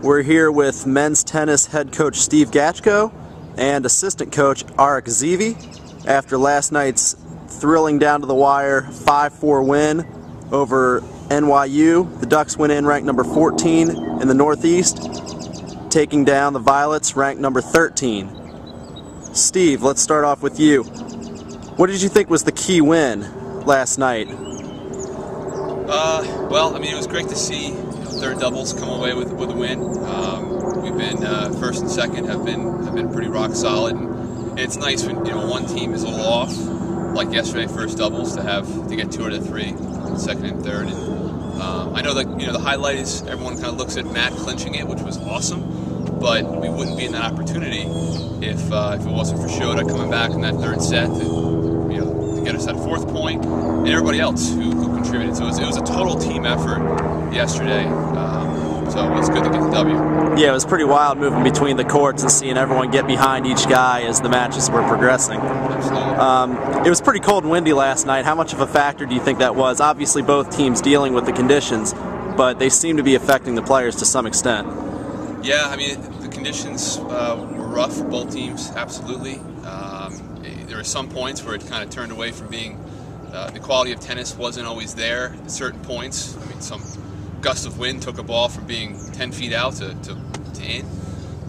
We're here with men's tennis head coach Steve Gachko and assistant coach Arik Zeevy after last night's thrilling down to the wire 5-4 win over NYU. The Ducks went in ranked number 14 in the Northeast, taking down the Violets ranked number 13. Steve, let's start off with you. What did you think was the key win last night? Well, I mean, it was great to see third doubles come away with a win. We've been first and second have been pretty rock solid, and it's nice when one team is a little off, like yesterday, first doubles, to get 2 out of 3, second and third. And I know that the highlight is everyone kind of looks at Matt clinching it, which was awesome, but we wouldn't be in that opportunity if it wasn't for Shota coming back in that third set to get us that 4th point, and everybody else who contributed. So it was a total team effort yesterday. So it was good to get the W. Yeah, it was pretty wild moving between the courts and seeing everyone get behind each guy as the matches were progressing. Absolutely. It was pretty cold and windy last night. How much of a factor do you think that was? Obviously both teams dealing with the conditions, but they seem to be affecting the players to some extent. Yeah, I mean, the conditions were rough for both teams, absolutely. There were some points where it kind of turned away from being, the quality of tennis wasn't always there at certain points. I mean, some gust of wind took a ball from being 10 feet out to in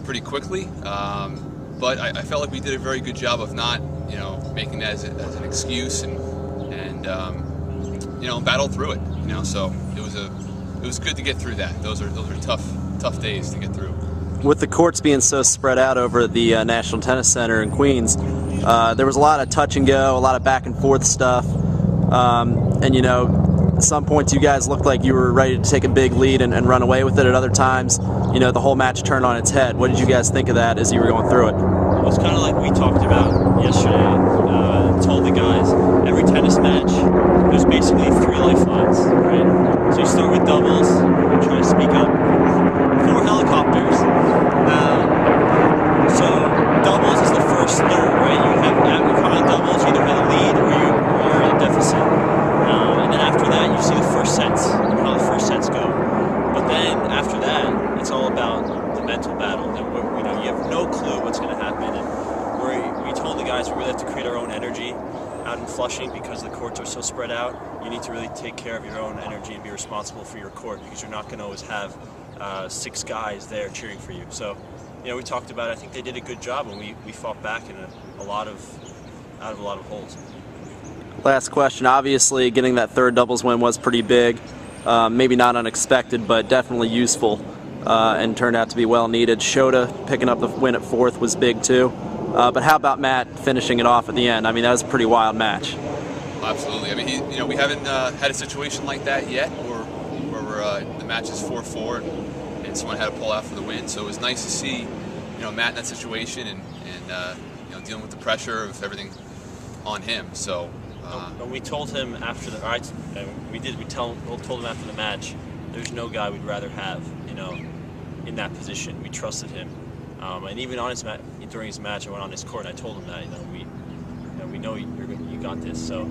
pretty quickly. But I felt like we did a very good job of not, making that as an excuse and battled through it. So it was good to get through that. Those are tough days to get through. With the courts being so spread out over the National Tennis Center in Queens, there was a lot of touch and go, a lot of back and forth stuff, at some points you guys looked like you were ready to take a big lead and run away with it. At other times, the whole match turned on its head. What did you guys think of that as you were going through it? It was kind of like we talked about yesterday. Told the guys, every tennis match, there's basically 3 lifelines, right? So you start with doubles, try to speak up. 4 helicopters. So doubles is the first third, right? You come on doubles, you either have a lead or you're in a deficit. And then after that, you see the first sets, how the first sets go. But then after that, it's all about the mental battle. And you have no clue what's going to happen. And we told the guys we really have to create our own energy out in Flushing because the courts are so spread out. You need to really take care of your own energy and be responsible for your court because you're not going to always have 6 guys there cheering for you. So, we talked about it. I think they did a good job, and we fought back in out of a lot of holes. Last question. Obviously, getting that third doubles win was pretty big. Maybe not unexpected, but definitely useful, and turned out to be well needed. Shota picking up the win at 4th was big too. But how about Matt finishing it off at the end? I mean, that was a pretty wild match. Absolutely. I mean, we haven't had a situation like that yet, where the match is 4-4 and someone had to pull out for the win. So it was nice to see, Matt in that situation and dealing with the pressure of everything on him. So. We told him after the told him after the match, there's no guy we'd rather have, in that position. We trusted him, and even on during his match, I went on his court and I told him that, we know you got this. So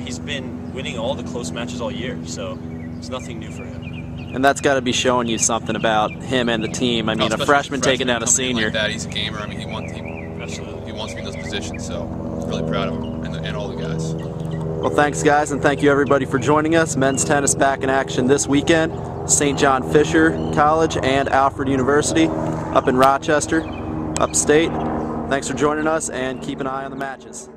he's been winning all the close matches all year, so it's nothing new for him. And that's got to be showing you something about him and the team. I mean, a freshman taking down a senior. Like that, he's a gamer. I mean, he won team. Absolutely. He wants to be in those positions, so really proud of him and all the guys. Well, thanks, guys, and thank you, everybody, for joining us. Men's tennis back in action this weekend. St. John Fisher College and Alfred University up in Rochester, upstate. Thanks for joining us, and keep an eye on the matches.